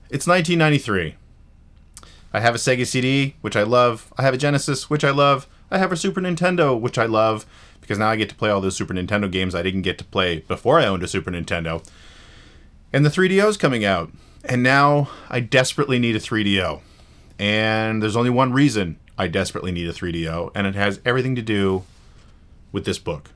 It's 1993. I have a Sega CD, which I love. I have a Genesis, which I love. I have a Super Nintendo, which I love, because now I get to play all those Super Nintendo games I didn't get to play before I owned a Super Nintendo. And the 3DO is coming out. And now I desperately need a 3DO. And there's only one reason I desperately need a 3DO, and it has everything to do with this book.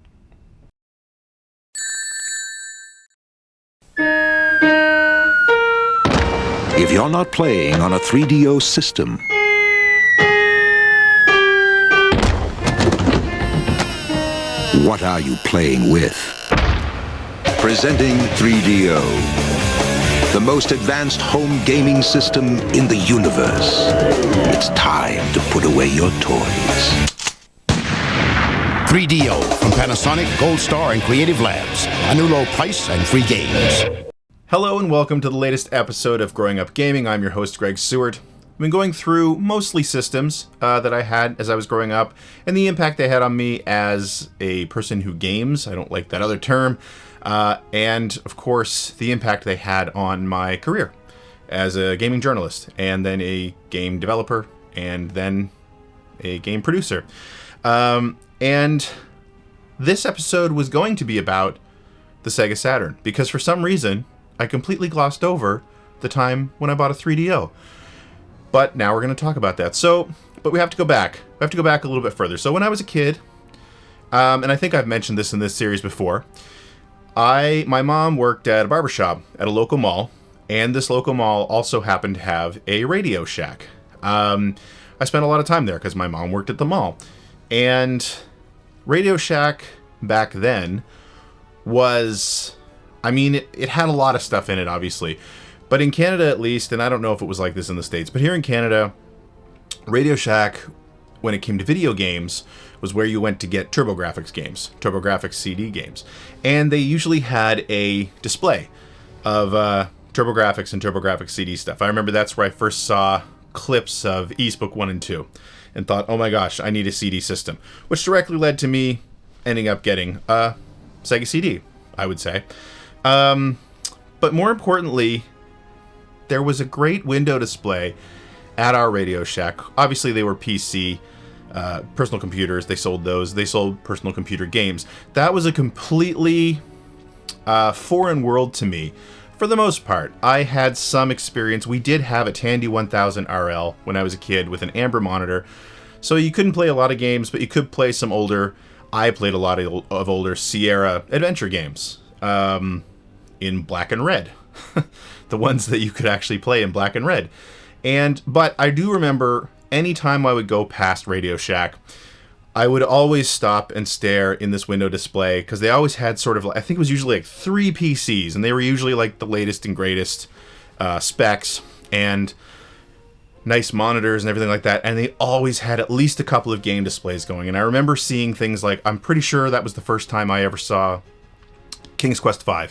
If you're not playing on a 3DO system, what are you playing with? Presenting 3DO, the most advanced home gaming system in the universe. It's time to put away your toys. 3DO from Panasonic, Gold Star, and Creative Labs. A new low price and free games. Hello and welcome to the latest episode of Growing Up Gaming. I'm your host, Greg Sewart. I've been going through mostly systems that I had as I was growing up and the impact they had on me as a person who games. I don't like that other term. And, of course, the impact they had on my career as a gaming journalist and then a game developer and then a game producer. And this episode was going to be about the Sega Saturn because for some reason I completely glossed over the time when I bought a 3DO. But now we're going to talk about that. But we have to go back. We have to go back a little bit further. So when I was a kid, and I think I've mentioned this in this series before, my mom worked at a barbershop at a local mall, and this local mall also happened to have a Radio Shack. I spent a lot of time there because my mom worked at the mall. And Radio Shack back then was... it had a lot of stuff in it, obviously. But in Canada, at least, and I don't know if it was like this in the States, but here in Canada, Radio Shack, when it came to video games, was where you went to get TurboGrafx games, TurboGrafx CD games. And they usually had a display of TurboGrafx and TurboGrafx CD stuff. I remember that's where I first saw clips of Eastbook 1 and 2 and thought, oh my gosh, I need a CD system, which directly led to me ending up getting a Sega CD, I would say. But more importantly, there was a great window display at our Radio Shack. Obviously, they were PC, personal computers. They sold those. They sold personal computer games. That was a completely foreign world to me. For the most part, I had some experience. We did have a Tandy 1000 RL when I was a kid with an Amber monitor. So you couldn't play a lot of games, but you could play some older... I played a lot of older Sierra adventure games. In black and red. The ones that you could actually play in black and red. But I do remember any time I would go past Radio Shack, I would always stop and stare in this window display because they always had sort of, I think it was usually like 3 PCs, and they were usually like the latest and greatest specs and nice monitors and everything like that, and they always had at least a couple of game displays going. And I remember seeing things like, I'm pretty sure that was the first time I ever saw King's Quest V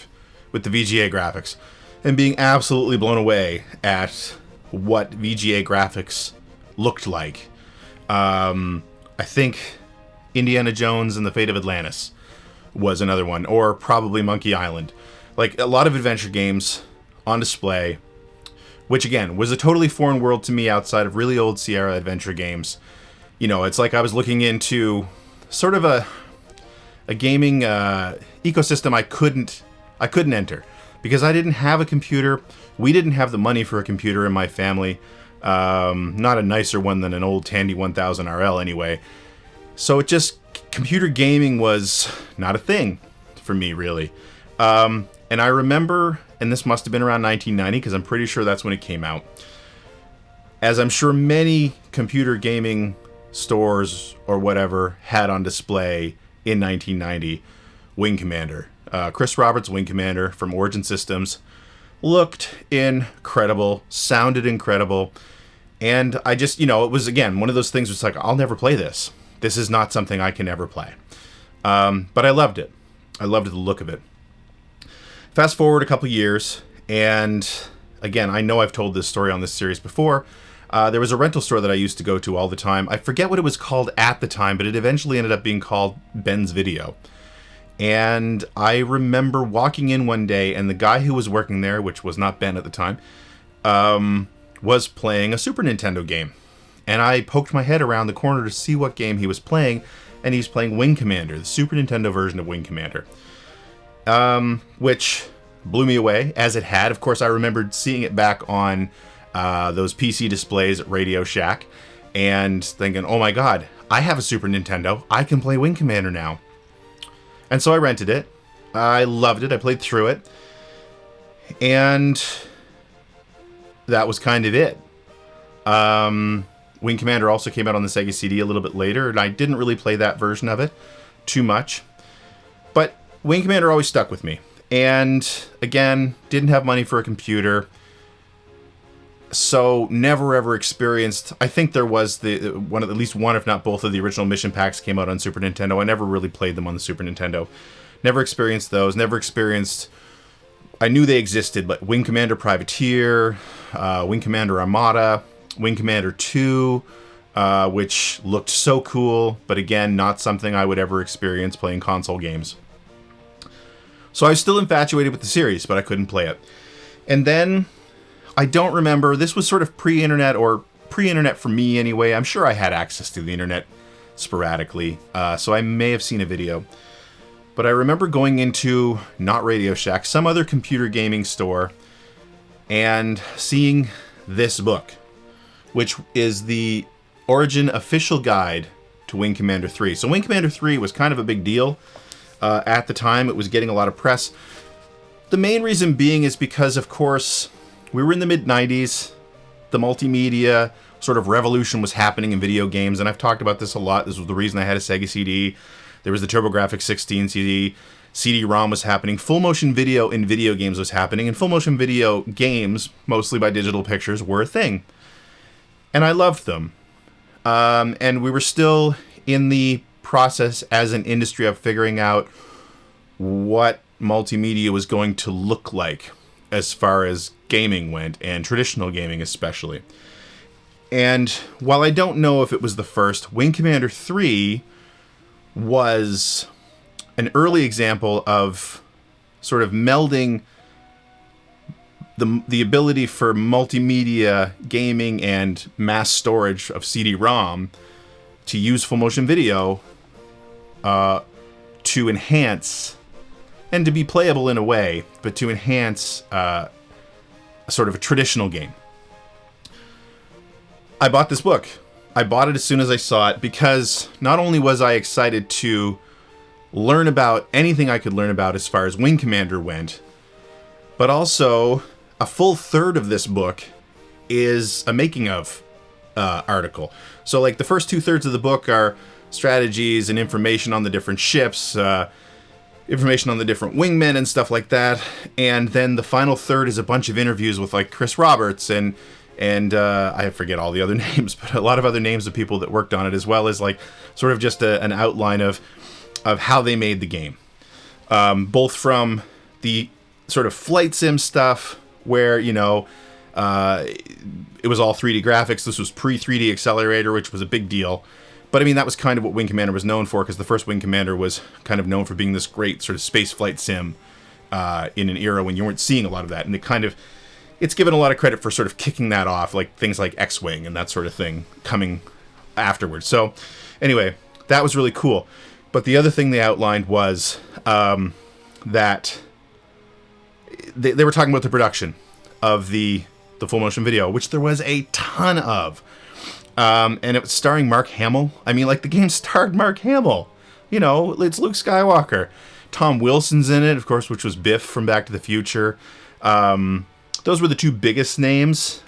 with the VGA graphics, and being absolutely blown away at what VGA graphics looked like. I think Indiana Jones and the Fate of Atlantis was another one, or probably Monkey Island. Like, a lot of adventure games on display, which again was a totally foreign world to me outside of really old Sierra adventure games. You know, it's like I was looking into sort of a gaming ecosystem I couldn't enter because I didn't have a computer. We didn't have the money for a computer in my family. Not a nicer one than an old Tandy 1000 RL anyway. So computer gaming was not a thing for me, really. And I remember, and this must have been around 1990 because I'm pretty sure that's when it came out. As I'm sure many computer gaming stores or whatever had on display in 1990, Wing Commander. Chris Roberts' Wing Commander from Origin Systems looked incredible, sounded incredible, and I just, it was, again, one of those things where it's like, I'll never play this. This is not something I can ever play. But I loved it. I loved the look of it. Fast forward a couple years, and again, I know I've told this story on this series before. There was a rental store that I used to go to all the time. I forget what it was called at the time, but it eventually ended up being called Ben's Video. And I remember walking in one day, and the guy who was working there, which was not Ben at the time, was playing a Super Nintendo game. And I poked my head around the corner to see what game he was playing, and he's playing Wing Commander, the Super Nintendo version of Wing Commander. Which blew me away, as it had. Of course, I remembered seeing it back on those PC displays at Radio Shack, and thinking, oh my god, I have a Super Nintendo, I can play Wing Commander now. And so I rented it. I loved it, I played through it, and that was kind of it. Wing Commander also came out on the Sega CD a little bit later, and I didn't really play that version of it too much. But Wing Commander always stuck with me. And again, didn't have money for a computer, so never ever experienced. I think there was at least one, if not both, of the original mission packs came out on Super Nintendo. I never really played them on the Super Nintendo. Never experienced those. Never experienced. I knew they existed, but Wing Commander Privateer, Wing Commander Armada, Wing Commander 2, which looked so cool, but again, not something I would ever experience playing console games. So I was still infatuated with the series, but I couldn't play it. And then, I don't remember, this was sort of pre-internet, or pre-internet for me anyway. I'm sure I had access to the internet sporadically, so I may have seen a video. But I remember going into, not Radio Shack, some other computer gaming store, and seeing this book, which is the Origin Official Guide to Wing Commander 3. So Wing Commander 3 was kind of a big deal. At the time, it was getting a lot of press. The main reason being is because, of course, we were in the mid-90s. The multimedia sort of revolution was happening in video games, and I've talked about this a lot. This was the reason I had a Sega CD. There was the TurboGrafx 16 CD. CD-ROM was happening. Full motion video in video games was happening, and full motion video games, mostly by Digital Pictures, were a thing. And I loved them. And we were still in the process as an industry of figuring out what multimedia was going to look like as far as gaming went, and traditional gaming especially. And while I don't know if it was the first, Wing Commander 3 was an early example of sort of melding the ability for multimedia gaming and mass storage of CD-ROM to use full motion video to enhance, and to be playable in a way, but to enhance sort of a traditional game. I bought this book. I bought it as soon as I saw it, because not only was I excited to learn about anything I could learn about as far as Wing Commander went, but also a full third of this book is a making of article. So like the first 2/3 of the book are strategies and information on the different ships, information on the different wingmen and stuff like that. And then the final third is a bunch of interviews with like Chris Roberts and I forget all the other names, but a lot of other names of people that worked on it, as well as like sort of just an outline of how they made the game. Both from the sort of flight sim stuff where, you know, it was all 3D graphics. This was pre-3D accelerator, which was a big deal. But I mean, that was kind of what Wing Commander was known for, because the first Wing Commander was kind of known for being this great sort of space flight sim in an era when you weren't seeing a lot of that. And it's given a lot of credit for sort of kicking that off, like things like X-Wing and that sort of thing coming afterwards. So anyway, that was really cool. But the other thing they outlined was that they were talking about the production of the full motion video, which there was a ton of. And it was starring Mark Hamill. I mean, like, the game starred Mark Hamill. You know, it's Luke Skywalker. Tom Wilson's in it, of course, which was Biff from Back to the Future. Those were the two biggest names.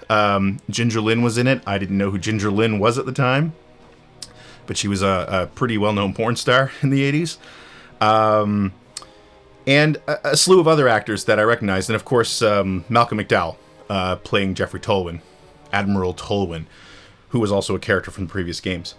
Ginger Lynn was in it. I didn't know who Ginger Lynn was at the time, but she was a pretty well-known porn star in the 80s. And a slew of other actors that I recognized. And, of course, Malcolm McDowell playing Jeffrey Tolwyn, Admiral Tolwyn, who was also a character from the previous games.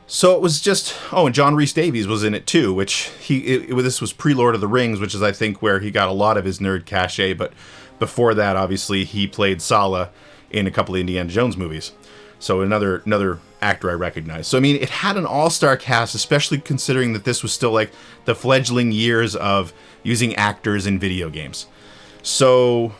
So it was just... Oh, and John Rhys Davies was in it, too, which this was pre-Lord of the Rings, which is, I think, where he got a lot of his nerd cachet. But before that, obviously, he played Sala in a couple of Indiana Jones movies. So another actor I recognized. So, I mean, it had an all-star cast, especially considering that this was still, like, the fledgling years of using actors in video games. So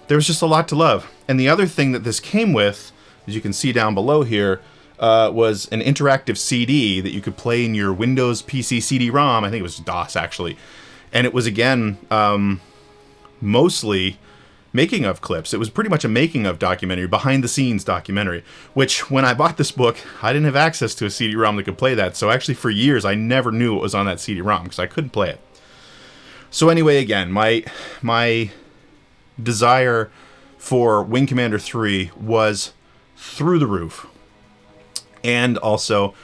there was just a lot to love. And the other thing that this came with, as you can see down below here, was an interactive CD that you could play in your Windows PC cd-rom. I think it was DOS, actually. And it was, again, mostly making of clips. It was pretty much a making of documentary, behind the scenes documentary, which when I bought this book, I didn't have access to a CD-ROM that could play that. So actually for years, I never knew what was on that CD-ROM because I couldn't play it. So anyway, again, my desire for Wing Commander 3 was through the roof. And also,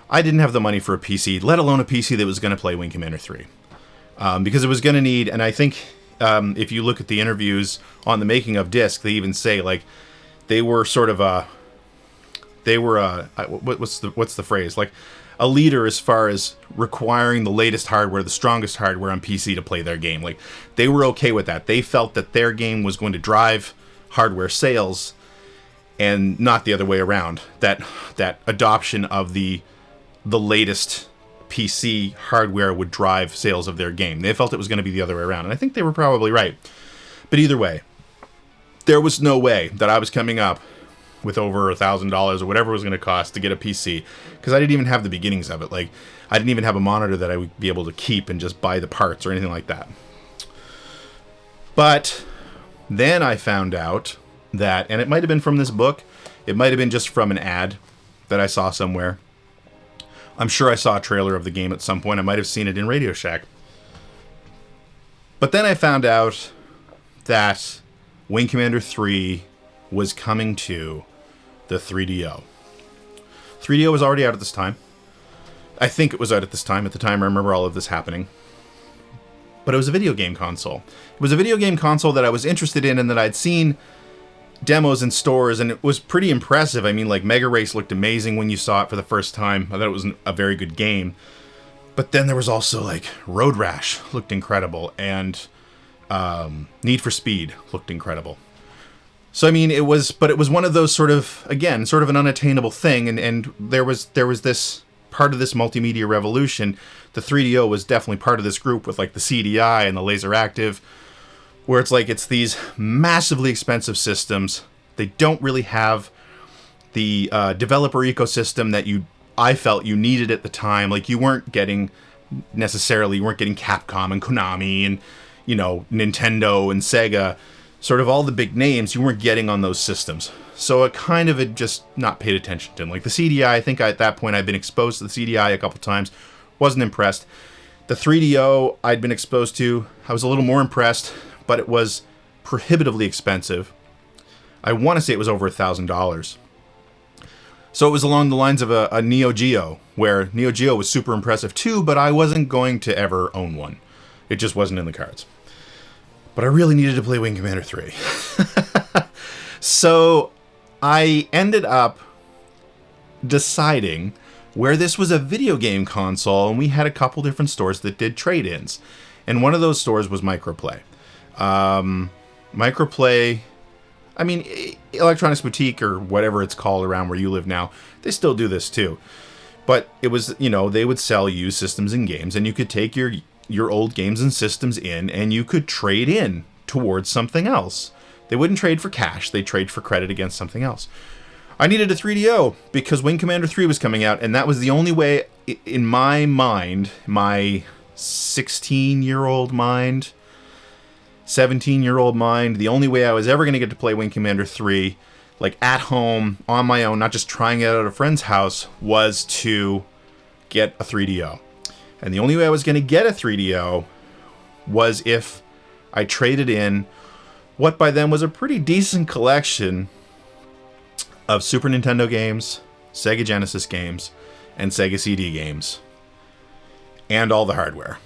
I didn't have the money for a PC, let alone a PC that was going to play Wing Commander 3. Because it was going to need, and I think if you look at the interviews on the making of disc, they even say, like, they were sort of what's the phrase? Like, a leader as far as requiring the latest hardware, the strongest hardware on PC to play their game. Like, they were okay with that. They felt that their game was going to drive hardware sales and not the other way around. That adoption of the latest PC hardware would drive sales of their game. They felt it was going to be the other way around, and I think they were probably right. But either way, there was no way that I was coming up with over $1,000 or whatever it was going to cost to get a PC, because I didn't even have the beginnings of it. Like, I didn't even have a monitor that I would be able to keep and just buy the parts or anything like that. But then I found out that, and it might have been from this book, it might have been just from an ad that I saw somewhere. I'm sure I saw a trailer of the game at some point. I might have seen it in Radio Shack. But then I found out that Wing Commander 3 was coming to the 3DO. 3DO was already out at this time. I think it was out at this time. At the time, I remember all of this happening. But it was a video game console. It was a video game console that I was interested in and that I'd seen demos in stores, and it was pretty impressive. I mean, like, Mega Race looked amazing when you saw it for the first time. I thought it was a very good game. But then there was also, like, Road Rash looked incredible, and Need for Speed looked incredible. So, I mean, it was one of those sort of an unattainable thing, and there was this part of this multimedia revolution. The 3DO was definitely part of this group with, like, the CDI and the LaserActive, where it's like, it's these massively expensive systems. They don't really have the developer ecosystem that I felt you needed at the time. Like, you weren't getting Capcom and Konami and, Nintendo and Sega, sort of all the big names you weren't getting on those systems. So it kind of had just not paid attention to them. Like the CDI, I think at that point I'd been exposed to the CDI a couple times, wasn't impressed. The 3DO I'd been exposed to, I was a little more impressed, but it was prohibitively expensive. I want to say it was over $1,000. So it was along the lines of a Neo Geo, where Neo Geo was super impressive too, but I wasn't going to ever own one. It just wasn't in the cards. But I really needed to play Wing Commander 3. So I ended up deciding where this was a video game console, and we had a couple different stores that did trade-ins. And one of those stores was Microplay. Microplay, I mean, Electronics Boutique or whatever it's called around where you live now, they still do this too. But it was, they would sell used systems and games, and you could take your old games and systems in, and you could trade in towards something else. They wouldn't trade for cash, they'd trade for credit against something else. I needed a 3DO because Wing Commander 3 was coming out, and that was the only way, in my mind, my 16-year-old mind, 17-year-old mind, the only way I was ever going to get to play Wing Commander 3, like at home, on my own, not just trying it out at a friend's house, was to get a 3DO. And the only way I was going to get a 3DO was if I traded in what by then was a pretty decent collection of Super Nintendo games, Sega Genesis games, and Sega CD games. And all the hardware.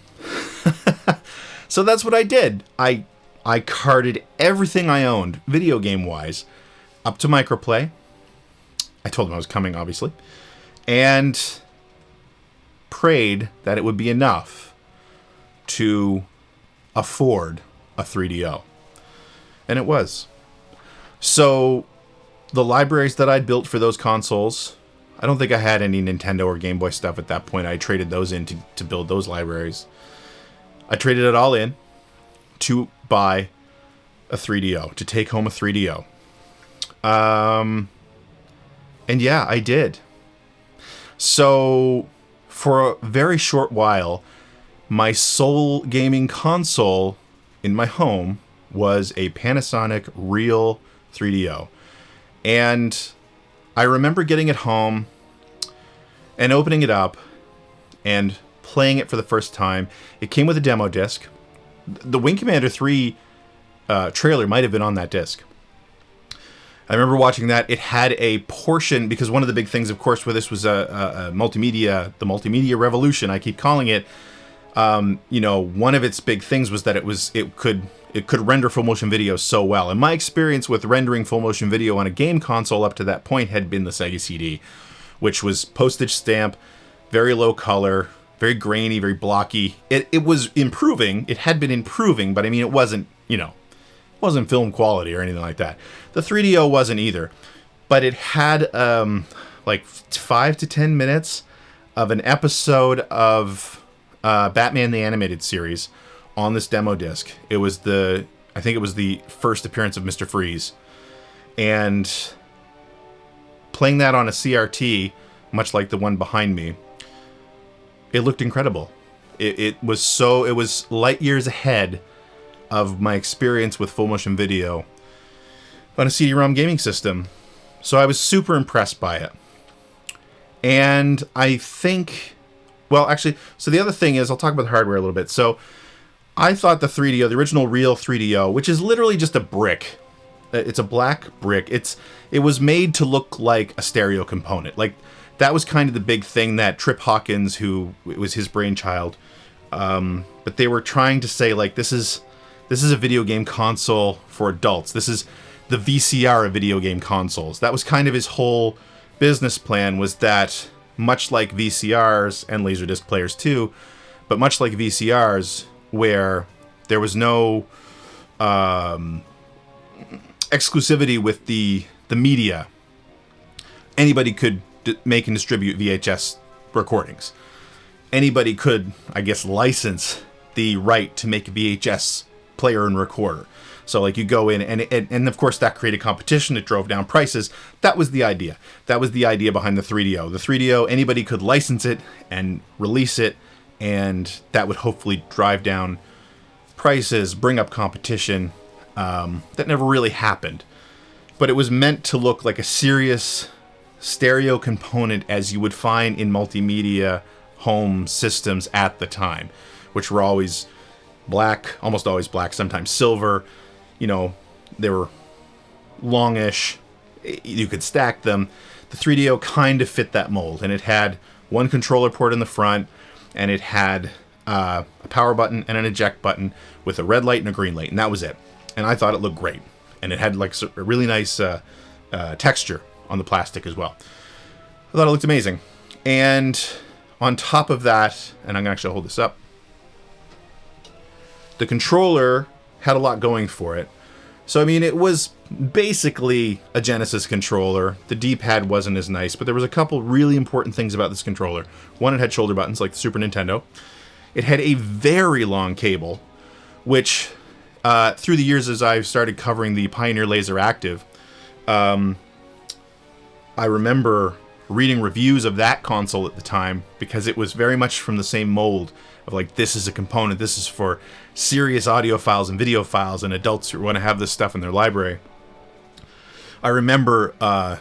So that's what I did. I carted everything I owned, video game-wise, up to Microplay. I told them I was coming, obviously. And prayed that it would be enough to afford a 3DO. And it was. So the libraries that I'd built for those consoles, I don't think I had any Nintendo or Game Boy stuff at that point. I traded those in to build those libraries. I traded it all in to buy a 3DO, to take home a 3DO. And yeah, I did. So for a very short while, my sole gaming console in my home was a Panasonic Real 3DO. And I remember getting it home and opening it up and playing it for the first time. It came with a demo disc. The Wing Commander 3 trailer might have been on that disc. I remember watching that. It had a portion, because one of the big things, of course, where this was a multimedia, the multimedia revolution, I keep calling it. One of its big things was that it could render full motion video so well. And my experience with rendering full motion video on a game console up to that point had been the Sega CD, which was postage stamp, very low color, very grainy, very blocky. It was improving. It had been improving, but I mean, it wasn't film quality or anything like that. The 3DO wasn't either, but it had like 5 to 10 minutes of an episode of Batman the Animated Series on this demo disc. I think it was the first appearance of Mr. Freeze. And playing that on a CRT, much like the one behind me, it looked incredible. It was light years ahead of my experience with full motion video on a CD-ROM gaming system. So I was super impressed by it. And I think, so the other thing is, I'll talk about the hardware a little bit. So I thought the 3DO, the original Real 3DO, which is literally just a brick. It's a black brick. It was made to look like a stereo component. Like, that was kind of the big thing that Trip Hawkins, who it was his brainchild, but they were trying to say, like, this is a video game console for adults. This is the VCR of video game consoles. That was kind of his whole business plan, was that much like VCRs and Laserdisc players too, but much like VCRs, where there was no exclusivity with the media, anybody could make and distribute VHS recordings. Anybody could, I guess, license the right to make a VHS player and recorder. So like you go in and of course that created competition. It drove down prices. That was the idea. That was the idea behind the 3DO. The 3DO, anybody could license it and release it, and that would hopefully drive down prices, bring up competition. That never really happened. But it was meant to look like a serious stereo component as you would find in multimedia home systems at the time, which were always black, almost always black, sometimes silver. They were longish. You could stack them. The 3DO kind of fit that mold, and it had one controller port in the front, and it had a power button and an eject button with a red light and a green light, and that was it. And I thought it looked great, and it had like a really nice texture on the plastic as well. I thought it looked amazing. And on top of that, and I'm going to actually hold this up, the controller had a lot going for it. So, I mean, it was basically a Genesis controller. The D-pad wasn't as nice, but there was a couple really important things about this controller. One, it had shoulder buttons like the Super Nintendo. It had a very long cable, which through the years as I've started covering the Pioneer LaserActive, I remember reading reviews of that console at the time, because it was very much from the same mold of like, this is a component, this is for serious audio files and video files and adults who want to have this stuff in their library. I remember a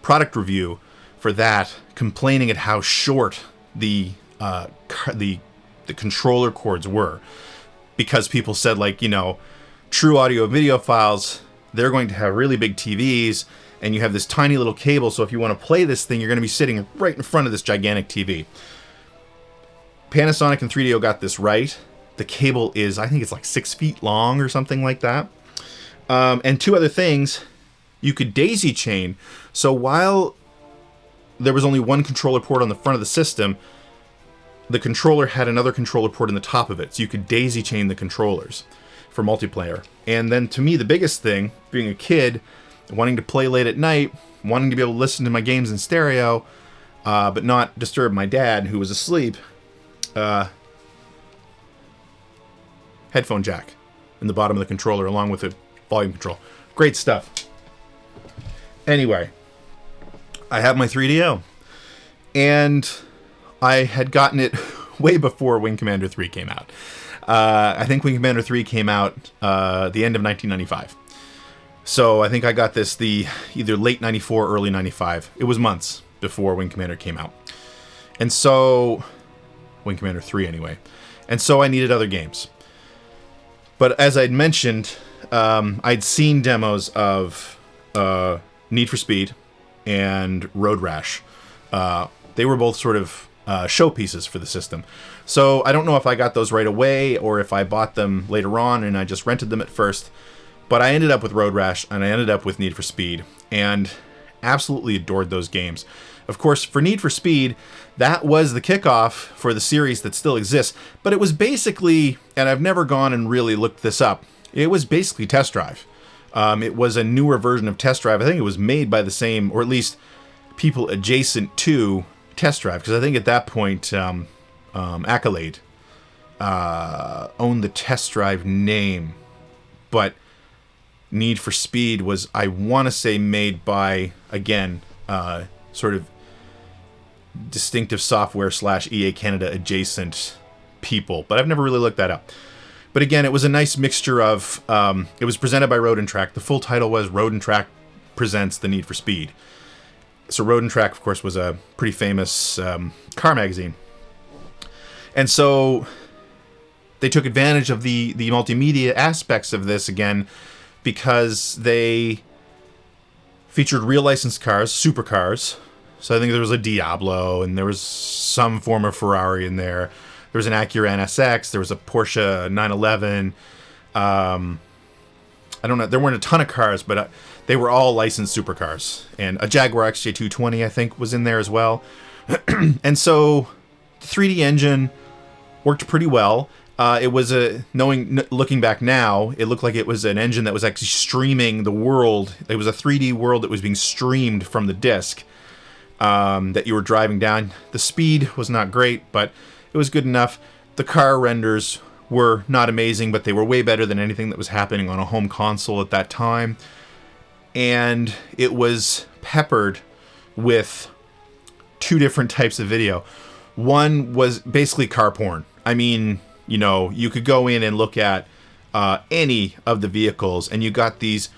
product review for that complaining at how short the controller cords were, because people said, like, true audio and video files, they're going to have really big TVs, and you have this tiny little cable, so if you want to play this thing, you're going to be sitting right in front of this gigantic TV. Panasonic and 3DO got this right. The cable is, I think it's like 6 feet long or something like that. And two other things, you could daisy chain. So while there was only one controller port on the front of the system, the controller had another controller port in the top of it. So you could daisy chain the controllers for multiplayer. And then to me, the biggest thing, being a kid, wanting to play late at night, wanting to be able to listen to my games in stereo, but not disturb my dad, who was asleep, headphone jack. in the bottom of the controller along with the volume control. Great stuff. Anyway, I have my 3DO. And I had gotten it way before Wing Commander 3 came out. I think Wing Commander 3 came out the end of 1995. So I think I got this either late 94 or early 95. It was months before Wing Commander came out. And so... Wing Commander 3 anyway. And so I needed other games. But as I'd mentioned, I'd seen demos of Need for Speed and Road Rash. They were both sort of showpieces for the system. So I don't know if I got those right away or if I bought them later on and I just rented them at first. But I ended up with Road Rash and I ended up with Need for Speed and absolutely adored those games. Of course, for Need for Speed, that was the kickoff for the series that still exists. But it was basically, and I've never gone and really looked this up, it was basically Test Drive. It was a newer version of Test Drive. I think it was made by the same, or at least people adjacent to Test Drive, because I think at that point, Accolade owned the Test Drive name. But Need for Speed was, I want to say, made by, again, sort of Distinctive Software / EA Canada adjacent people, but I've never really looked that up. But again, it was a nice mixture of, it was presented by Road and Track. The full title was Road and Track Presents the Need for Speed. So Road and Track, of course, was a pretty famous car magazine. And so they took advantage of the multimedia aspects of this again, because they featured real licensed cars, supercars. So I think there was a Diablo, and there was some form of Ferrari in there. There was an Acura NSX. There was a Porsche 911. I don't know. There weren't a ton of cars, but they were all licensed supercars. And a Jaguar XJ220, I think, was in there as well. And so the 3D engine worked pretty well. It was looking back now, it looked like it was an engine that was actually streaming the world. It was a 3D world that was being streamed from the disc that you were driving down. The speed was not great, but it was good enough. The car renders were not amazing, but they were way better than anything that was happening on a home console at that time. And it was peppered with two different types of video. One was basically car porn. I mean, you know, you could go in and look at any of the vehicles, and you got these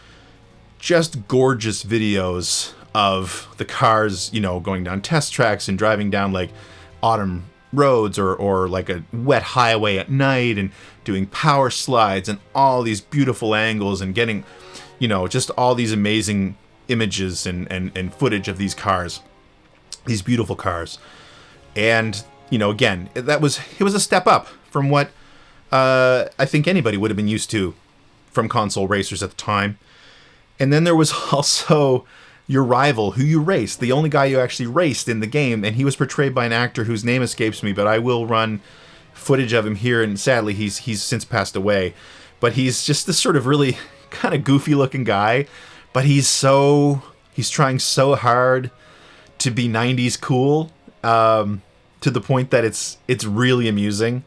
just gorgeous videos of the cars, you know, going down test tracks and driving down like autumn roads or like a wet highway at night and doing power slides and all these beautiful angles and getting, you know, just all these amazing images and footage of these cars, these beautiful cars. And, you know, again, it was a step up from what I think anybody would have been used to from console racers at the time. And then there was also your rival who you raced, the only guy you actually raced in the game, and he was portrayed by an actor whose name escapes me, but I will run footage of him here, and sadly he's since passed away. But he's just this sort of really kind of goofy looking guy, but he's trying so hard to be 90s cool, to the point that it's really amusing.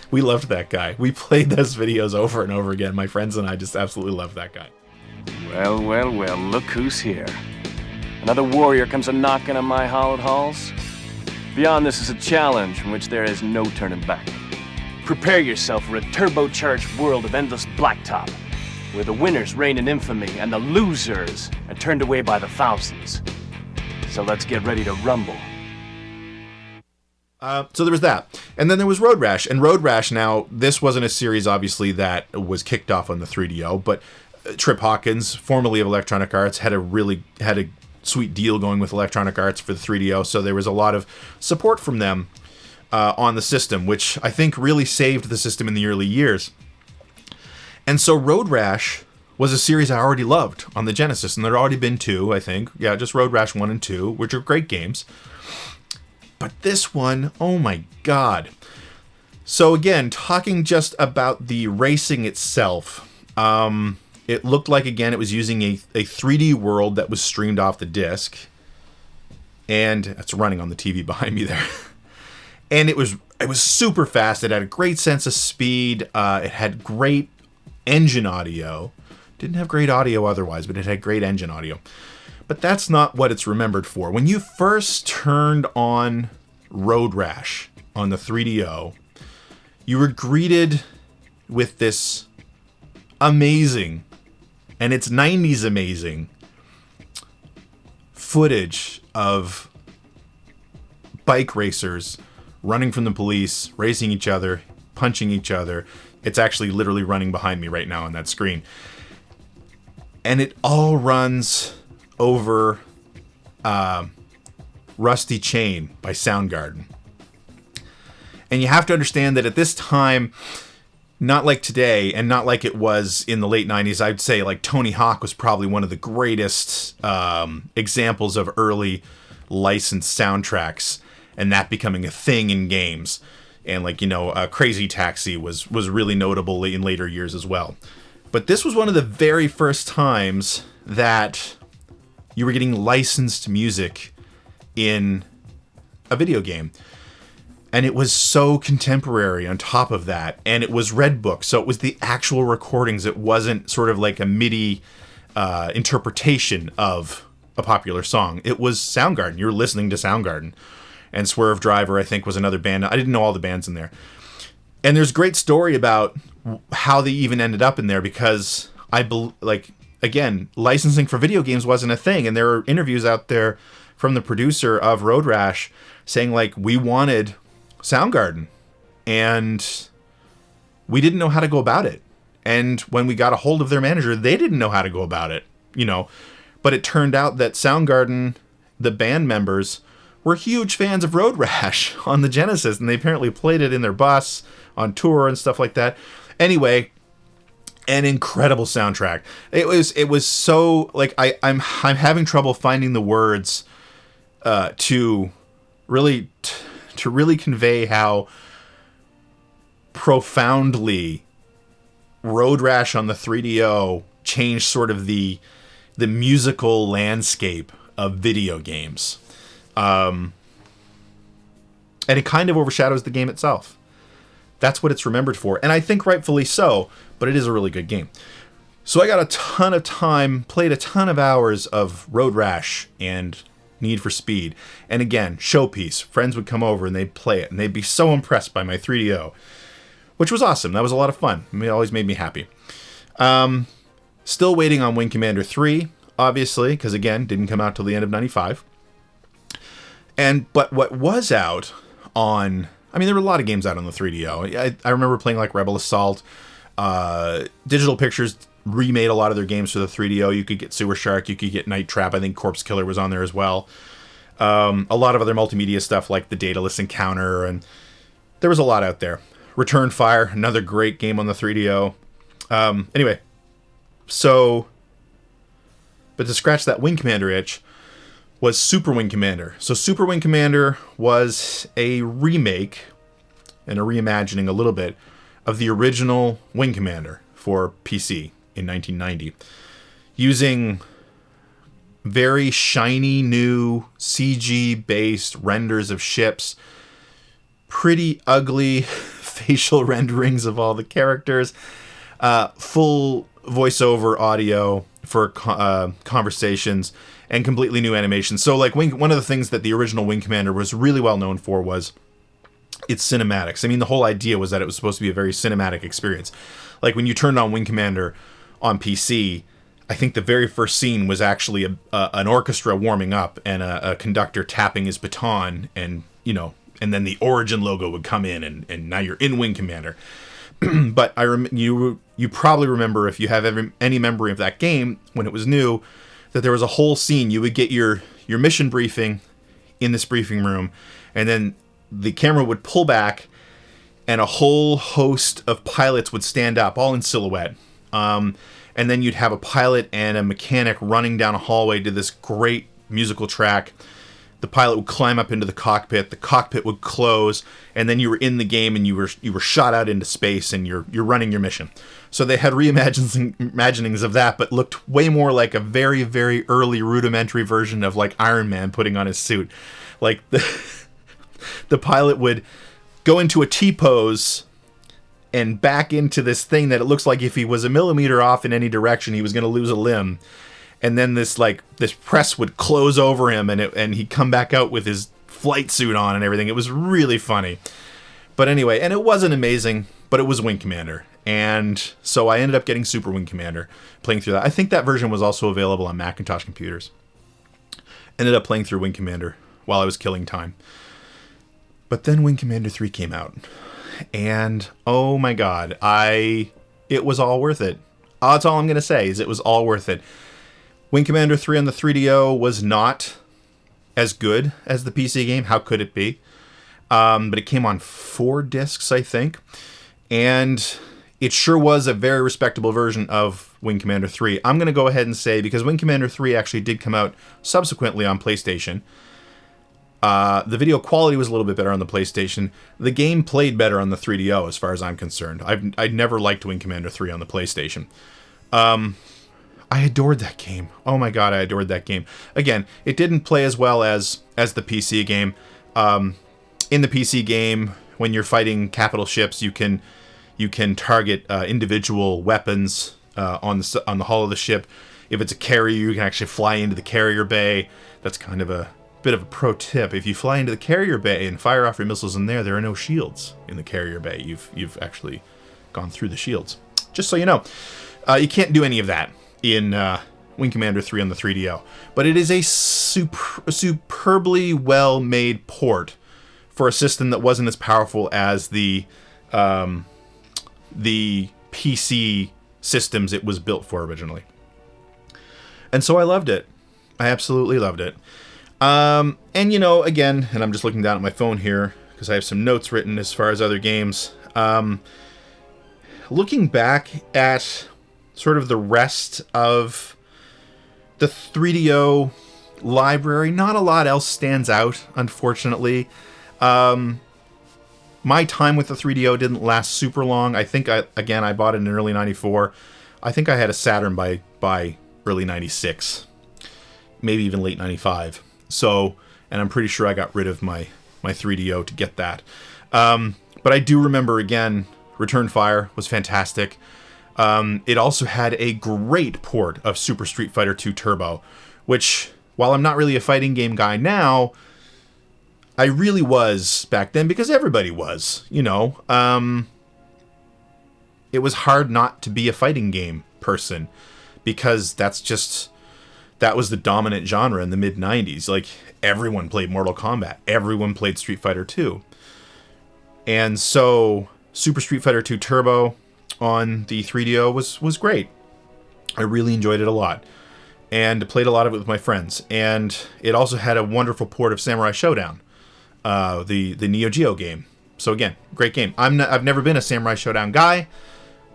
We loved that guy. We played those videos over and over again. My friends and I just absolutely loved that guy. Well, well, well, look who's here. Another warrior comes a-knocking on my hallowed halls. Beyond this is a challenge from which there is no turning back. Prepare yourself for a turbocharged world of endless blacktop, where the winners reign in infamy and the losers are turned away by the thousands. So let's get ready to rumble. So there was that. And then there was Road Rash. And Road Rash, now, this wasn't a series, obviously, that was kicked off on the 3DO, but Trip Hawkins, formerly of Electronic Arts, had a sweet deal going with Electronic Arts for the 3DO, so there was a lot of support from them on the system, which I think really saved the system in the early years. And so Road Rash was a series I already loved on the Genesis, and there had already been two, I think. Yeah, just Road Rash 1 and 2, which are great games. But this one, oh my god. So again, talking just about the racing itself, it looked like, again, it was using a 3D world that was streamed off the disc. And it's running on the TV behind me there. And it was It was super fast. It had a great sense of speed. It had great engine audio. Didn't have great audio otherwise, but it had great engine audio. But that's not what it's remembered for. When you first turned on Road Rash on the 3DO, you were greeted with this amazing, and it's 90s amazing, footage of bike racers running from the police, racing each other, punching each other. It's actually literally running behind me right now on that screen. And it all runs over Rusty Chain by Soundgarden. And you have to understand that at this time, not like today, and not like it was in the late 90s, I'd say like Tony Hawk was probably one of the greatest examples of early licensed soundtracks, and that becoming a thing in games. And like, Crazy Taxi was really notable in later years as well. But this was one of the very first times that you were getting licensed music in a video game. And it was so contemporary on top of that. And it was Red Book, so it was the actual recordings. It wasn't sort of like a MIDI interpretation of a popular song. It was Soundgarden. You were listening to Soundgarden. And Swerve Driver, I think, was another band. I didn't know all the bands in there. And there's a great story about how they even ended up in there, because again, licensing for video games wasn't a thing. And there are interviews out there from the producer of Road Rash saying, like, we wanted Soundgarden and we didn't know how to go about it. And when we got a hold of their manager, they didn't know how to go about it, But it turned out that Soundgarden, the band members, were huge fans of Road Rash on the Genesis, and they apparently played it in their bus on tour and stuff like that. Anyway, an incredible soundtrack. It was so, like, I'm having trouble finding the words to really convey how profoundly Road Rash on the 3DO changed sort of the musical landscape of video games. And it kind of overshadows the game itself. That's what it's remembered for. And I think rightfully so, but it is a really good game. So I got a ton of time, played a ton of hours of Road Rash and Need for Speed. And again, showpiece. Friends would come over and they'd play it, and they'd be so impressed by my 3DO, which was awesome. That was a lot of fun. It always made me happy. Still waiting on Wing Commander 3, obviously, because again, didn't come out till the end of 95. But what was out on... there were a lot of games out on the 3DO. I remember playing like Rebel Assault. Digital Pictures remade a lot of their games for the 3DO. You could get Sewer Shark, you could get Night Trap. I think Corpse Killer was on there as well. A lot of other multimedia stuff like the Daedalus Encounter, and there was a lot out there. Return Fire, another great game on the 3DO. Anyway, but to scratch that Wing Commander itch was Super Wing Commander. So Super Wing Commander was a remake and a reimagining a little bit of the original Wing Commander for PC in 1990, using very shiny new CG-based renders of ships, pretty ugly facial renderings of all the characters, full voiceover audio for conversations, and completely new animations. So, like, one of the things that the original Wing Commander was really well known for was its cinematics. The whole idea was that it was supposed to be a very cinematic experience. Like, when you turned on Wing Commander on PC, I think the very first scene was actually an orchestra warming up and a conductor tapping his baton, and then the Origin logo would come in, and now you're in Wing Commander. But you probably remember, if you have any memory of that game when it was new, that there was a whole scene. You would get your mission briefing in this briefing room, and then the camera would pull back, and a whole host of pilots would stand up, all in silhouette. And then you'd have a pilot and a mechanic running down a hallway to this great musical track. The pilot would climb up into the cockpit would close, and then you were in the game, and you were shot out into space, and you're running your mission. So they had reimaginings of that, but looked way more like a very, very early rudimentary version of like Iron Man putting on his suit. Like the pilot would go into a T-pose and back into this thing that it looks like if he was a millimeter off in any direction, he was going to lose a limb. And then this press would close over him, and he'd come back out with his flight suit on and everything. It was really funny. But anyway, and it wasn't amazing, but it was Wing Commander. And so I ended up getting Super Wing Commander, playing through that. I think that version was also available on Macintosh computers. Ended up playing through Wing Commander while I was killing time. But then Wing Commander 3 came out. And oh my god, it was all worth it. That's all I'm going to say, is it was all worth it. Wing Commander 3 on the 3DO was not as good as the PC game. How could it be? But it came on 4 discs, I think. And it sure was a very respectable version of Wing Commander 3. I'm going to go ahead and say, because Wing Commander 3 actually did come out subsequently on PlayStation, the video quality was a little bit better on the PlayStation. The game played better on the 3DO, as far as I'm concerned. I'd never liked Wing Commander 3 on the PlayStation. I adored that game. Oh my god, I adored that game. Again, it didn't play as well as the PC game. In the PC game, when you're fighting capital ships, you can target individual weapons on the hull of the ship. If it's a carrier, you can actually fly into the carrier bay. That's kind of a bit of a pro tip. If you fly into the carrier bay and fire off your missiles in there are no shields in the carrier bay. You've actually gone through the shields. Just so you know. You can't do any of that in Wing Commander 3 on the 3DO. But it is a superbly well-made port for a system that wasn't as powerful as the PC systems it was built for originally. And so I loved it. I absolutely loved it. And again, and I'm just looking down at my phone here because I have some notes written as far as other games. Looking back at sort of the rest of the 3DO library, not a lot else stands out, unfortunately. My time with the 3DO didn't last super long. I think I bought it in early 94. I think I had a Saturn by early 96. Maybe even late 95. So, and I'm pretty sure I got rid of my 3DO to get that. But I do remember, again, Return Fire was fantastic. It also had a great port of Super Street Fighter 2 Turbo, which, while I'm not really a fighting game guy now, I really was back then because everybody was, It was hard not to be a fighting game person because that was the dominant genre in the mid-90s. Like, everyone played Mortal Kombat. Everyone played Street Fighter 2. And so Super Street Fighter 2 Turbo on the 3DO was great. I really enjoyed it a lot. And played a lot of it with my friends. And it also had a wonderful port of Samurai Showdown, the Neo Geo game. So again, great game. I've never been a Samurai Showdown guy,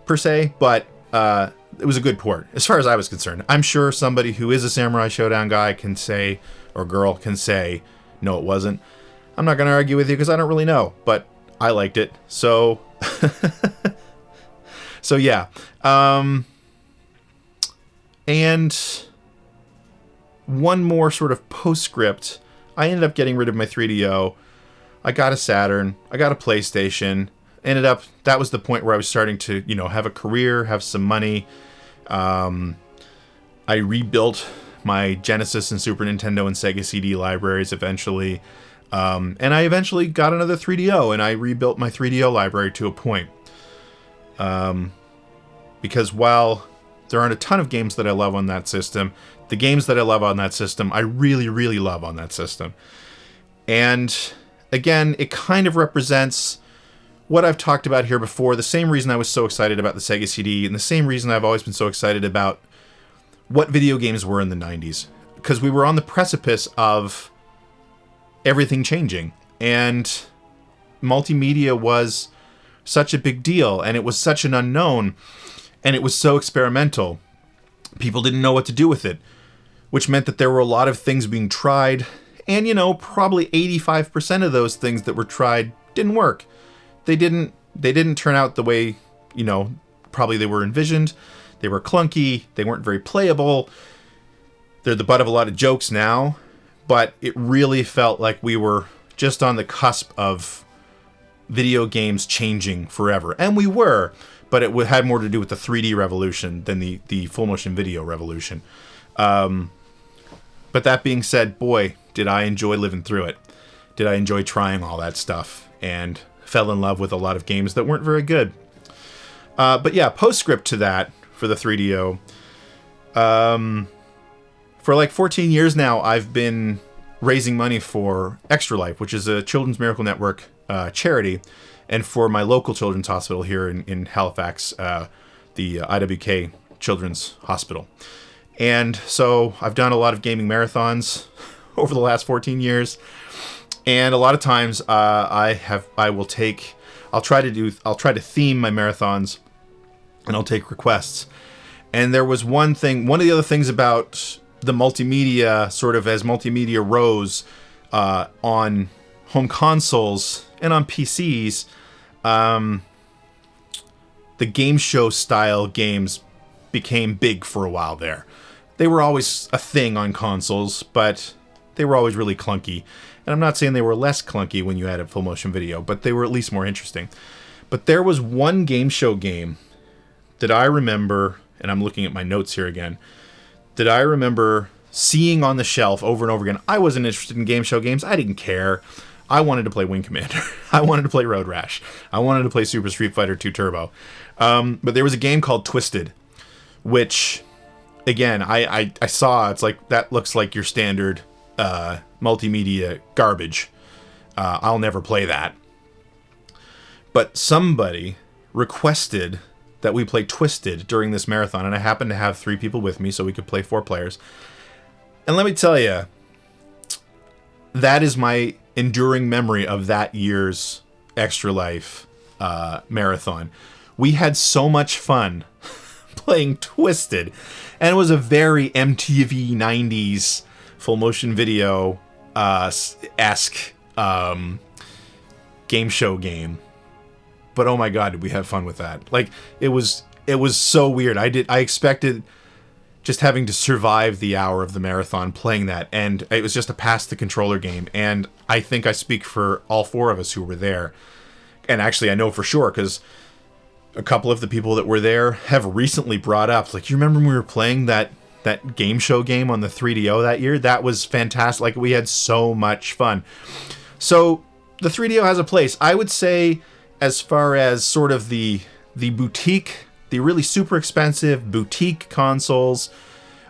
per se, but it was a good port, as far as I was concerned. I'm sure somebody who is a Samurai Showdown guy can say, or girl can say, no, it wasn't. I'm not going to argue with you because I don't really know, but I liked it. So, so yeah. And one more sort of postscript. I ended up getting rid of my 3DO. I got a Saturn. I got a PlayStation. That was the point where I was starting to, have a career, have some money. I rebuilt my Genesis and Super Nintendo and Sega CD libraries eventually. And I eventually got another 3DO, and I rebuilt my 3DO library to a point. Because while there aren't a ton of games that I love on that system, the games that I love on that system, I really, really love on that system. And again, it kind of represents what I've talked about here before, the same reason I was so excited about the Sega CD, and the same reason I've always been so excited about what video games were in the 90s. Because we were on the precipice of everything changing, and multimedia was such a big deal, and it was such an unknown, and it was so experimental. People didn't know what to do with it, which meant that there were a lot of things being tried, and, probably 85% of those things that were tried didn't work. They didn't turn out the way, probably they were envisioned. They were clunky. They weren't very playable. They're the butt of a lot of jokes now, but it really felt like we were just on the cusp of video games changing forever. And we were, but it had more to do with the 3D revolution than the full motion video revolution. But that being said, boy, did I enjoy living through it. Did I enjoy trying all that stuff, and fell in love with a lot of games that weren't very good. But yeah, postscript to that for the 3DO. For like 14 years now, I've been raising money for Extra Life, which is a Children's Miracle Network charity, and for my local children's hospital here in Halifax, the IWK Children's Hospital. And so I've done a lot of gaming marathons over the last 14 years, and a lot of times I'll try to theme my marathons, and I'll take requests. And there was one of the other things about the multimedia, sort of as multimedia rose on home consoles and on PCs, the game show style games became big for a while there. They were always a thing on consoles, but they were always really clunky. And I'm not saying they were less clunky when you had a full motion video, but they were at least more interesting. But there was one game show game that I remember, and I'm looking at my notes here again, that I remember seeing on the shelf over and over again. I wasn't interested in game show games. I didn't care. I wanted to play Wing Commander. I wanted to play Road Rash. I wanted to play Super Street Fighter 2 Turbo. But there was a game called Twisted, which, again, I saw. It's like, that looks like your standard multimedia garbage. I'll never play that. But somebody requested that we play Twisted during this marathon, and I happened to have 3 people with me, so we could play 4 players. And let me tell you, that is my enduring memory of that year's Extra Life marathon. We had so much fun playing Twisted, and it was a very MTV 90s full motion video esque game show game. But oh my god, did we have fun with that. Like, it was so weird. I expected just having to survive the hour of the marathon playing that, and it was just a pass the controller game. And I think I speak for all 4 of us who were there. And actually, I know for sure, because a couple of the people that were there have recently brought up, like, you remember when we were playing that game show game on the 3DO that year? That was fantastic. Like, we had so much fun. So the 3DO has a place. I would say, as far as sort of the boutique, the really super expensive boutique consoles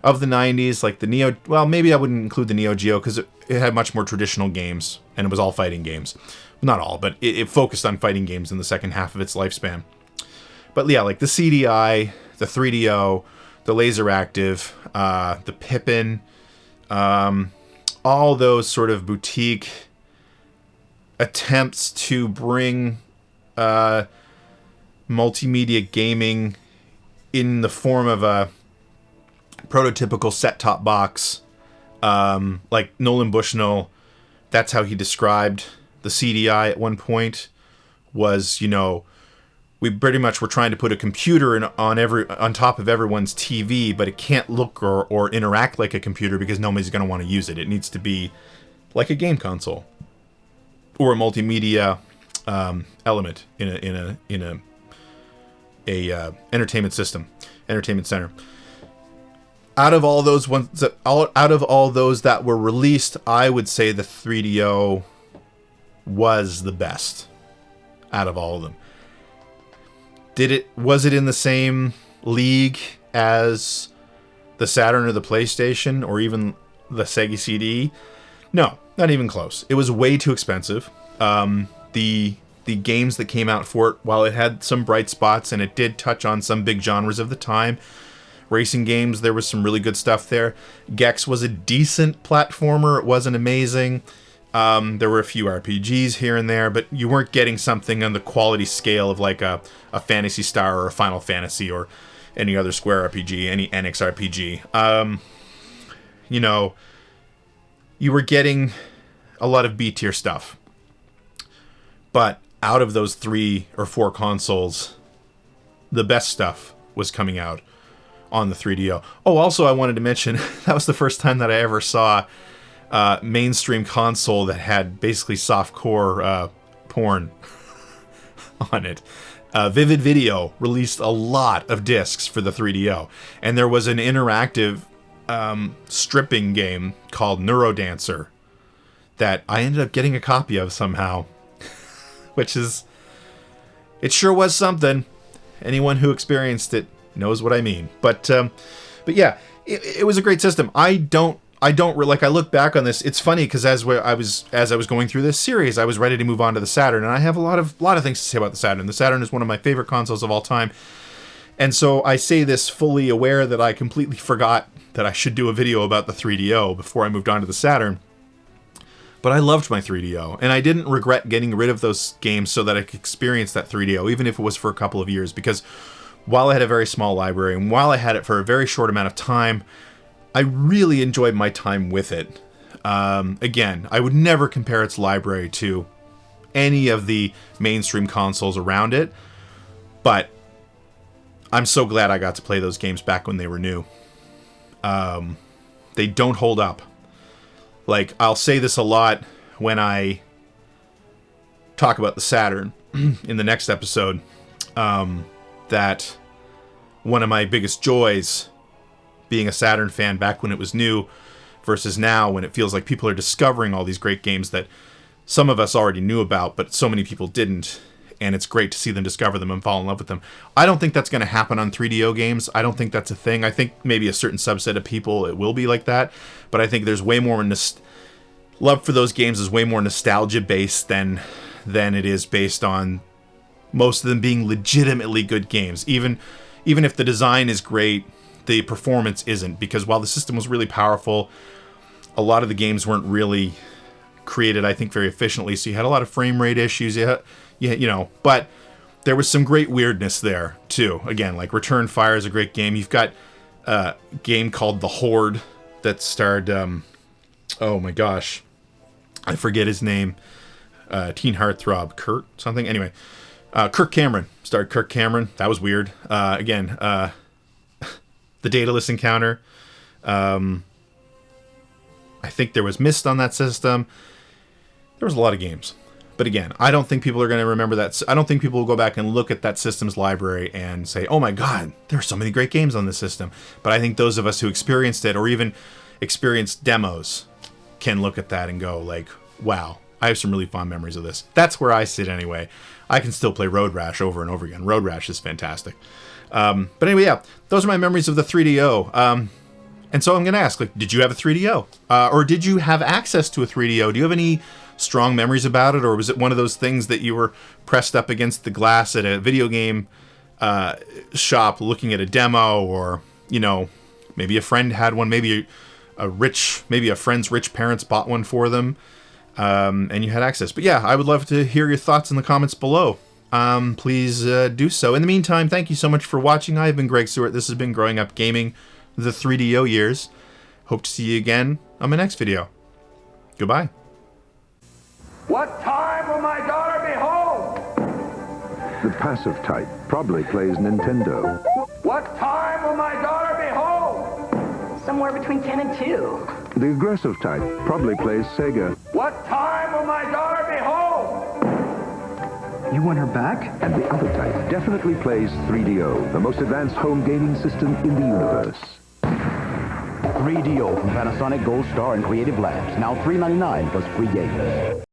of the 90s, like the Neo... Well, maybe I wouldn't include the Neo Geo, because it had much more traditional games, and it was all fighting games. Not all, but it focused on fighting games in the second half of its lifespan. But yeah, like the CDI, the 3DO, the LaserActive, the Pippin, all those sort of boutique attempts to bring multimedia gaming in the form of a prototypical set-top box, like Nolan Bushnell, that's how he described the CDI at one point, was, we pretty much were trying to put a computer on top of everyone's TV, but it can't look or interact like a computer because nobody's going to want to use it. It needs to be like a game console or a multimedia element in a entertainment system, entertainment center. Out of all those that were released, I would say the 3DO was the best out of all of them. Was it in the same league as the Saturn or the PlayStation or even the Sega CD? No, not even close. It was way too expensive. The games that came out for it, while it had some bright spots and it did touch on some big genres of the time, racing games, there was some really good stuff there. Gex was a decent platformer. It wasn't amazing. There were a few RPGs here and there, but you weren't getting something on the quality scale of like a Phantasy Star or a Final Fantasy or any other Square RPG, any NX RPG. You were getting a lot of B-tier stuff. But out of those 3 or 4 consoles, the best stuff was coming out on the 3DO. Oh, also I wanted to mention, that was the first time that I ever saw mainstream console that had basically softcore porn on it. Vivid Video released a lot of discs for the 3DO, and there was an interactive stripping game called Neurodancer that I ended up getting a copy of somehow, which is, it sure was something. Anyone who experienced it knows what I mean. But yeah, it was a great system. I look back on this. It's funny because as I was going through this series, I was ready to move on to the Saturn, and I have a lot of things to say about the Saturn. The Saturn is one of my favorite consoles of all time, and so I say this fully aware that I completely forgot that I should do a video about the 3DO before I moved on to the Saturn. But I loved my 3DO, and I didn't regret getting rid of those games so that I could experience that 3DO, even if it was for a couple of years, because while I had a very small library, and while I had it for a very short amount of time, I really enjoyed my time with it. Again, I would never compare its library to any of the mainstream consoles around it, but I'm so glad I got to play those games back when they were new. They don't hold up. Like, I'll say this a lot when I talk about the Saturn in the next episode, that one of my biggest joys being a Saturn fan back when it was new versus now when it feels like people are discovering all these great games that some of us already knew about, but so many people didn't. And it's great to see them discover them and fall in love with them. I don't think that's going to happen on 3DO games. I don't think that's a thing. I think maybe a certain subset of people, it will be like that. But I think there's way more love for those games is way more nostalgia based than it is based on most of them being legitimately good games. Even if the design is great, the performance isn't. Because while the system was really powerful, a lot of the games weren't really created, I think, very efficiently. So you had a lot of frame rate issues. But there was some great weirdness there too. Again, like Return Fire is a great game. You've got a game called The Horde that starred, oh my gosh, I forget his name. Teen Heartthrob, Kurt something. Anyway, Kirk Cameron starred Kirk Cameron. That was weird. Again, the Daedalus Encounter. I think there was Myst on that system. There was a lot of games. But again, I don't think people are going to remember that. I don't think people will go back and look at that system's library and say, oh my God, there are so many great games on this system. But I think those of us who experienced it or even experienced demos can look at that and go like, wow, I have some really fond memories of this. That's where I sit anyway. I can still play Road Rash over and over again. Road Rash is fantastic. But anyway, yeah, those are my memories of the 3DO. And so I'm going to ask, like, did you have a 3DO? Or did you have access to a 3DO? Do you have any strong memories about it? Or was it one of those things that you were pressed up against the glass at a video game shop looking at a demo? Or, maybe a friend had one. Maybe a friend's rich parents bought one for them. And you had access. But yeah, I would love to hear your thoughts in the comments below. Please do so. In the meantime, thank you so much for watching. I've been Greg Sewart. This has been Growing Up Gaming, the 3DO years. Hope to see you again on my next video. Goodbye. What time will my daughter be home? The passive type probably plays Nintendo. What time will my daughter be home? Somewhere between 10 and 2. The aggressive type probably plays Sega. What time will my daughter be home? You want her back? And the other type definitely plays 3DO, the most advanced home gaming system in the universe. 3DO from Panasonic Gold Star and Creative Labs. Now $3.99 plus free games.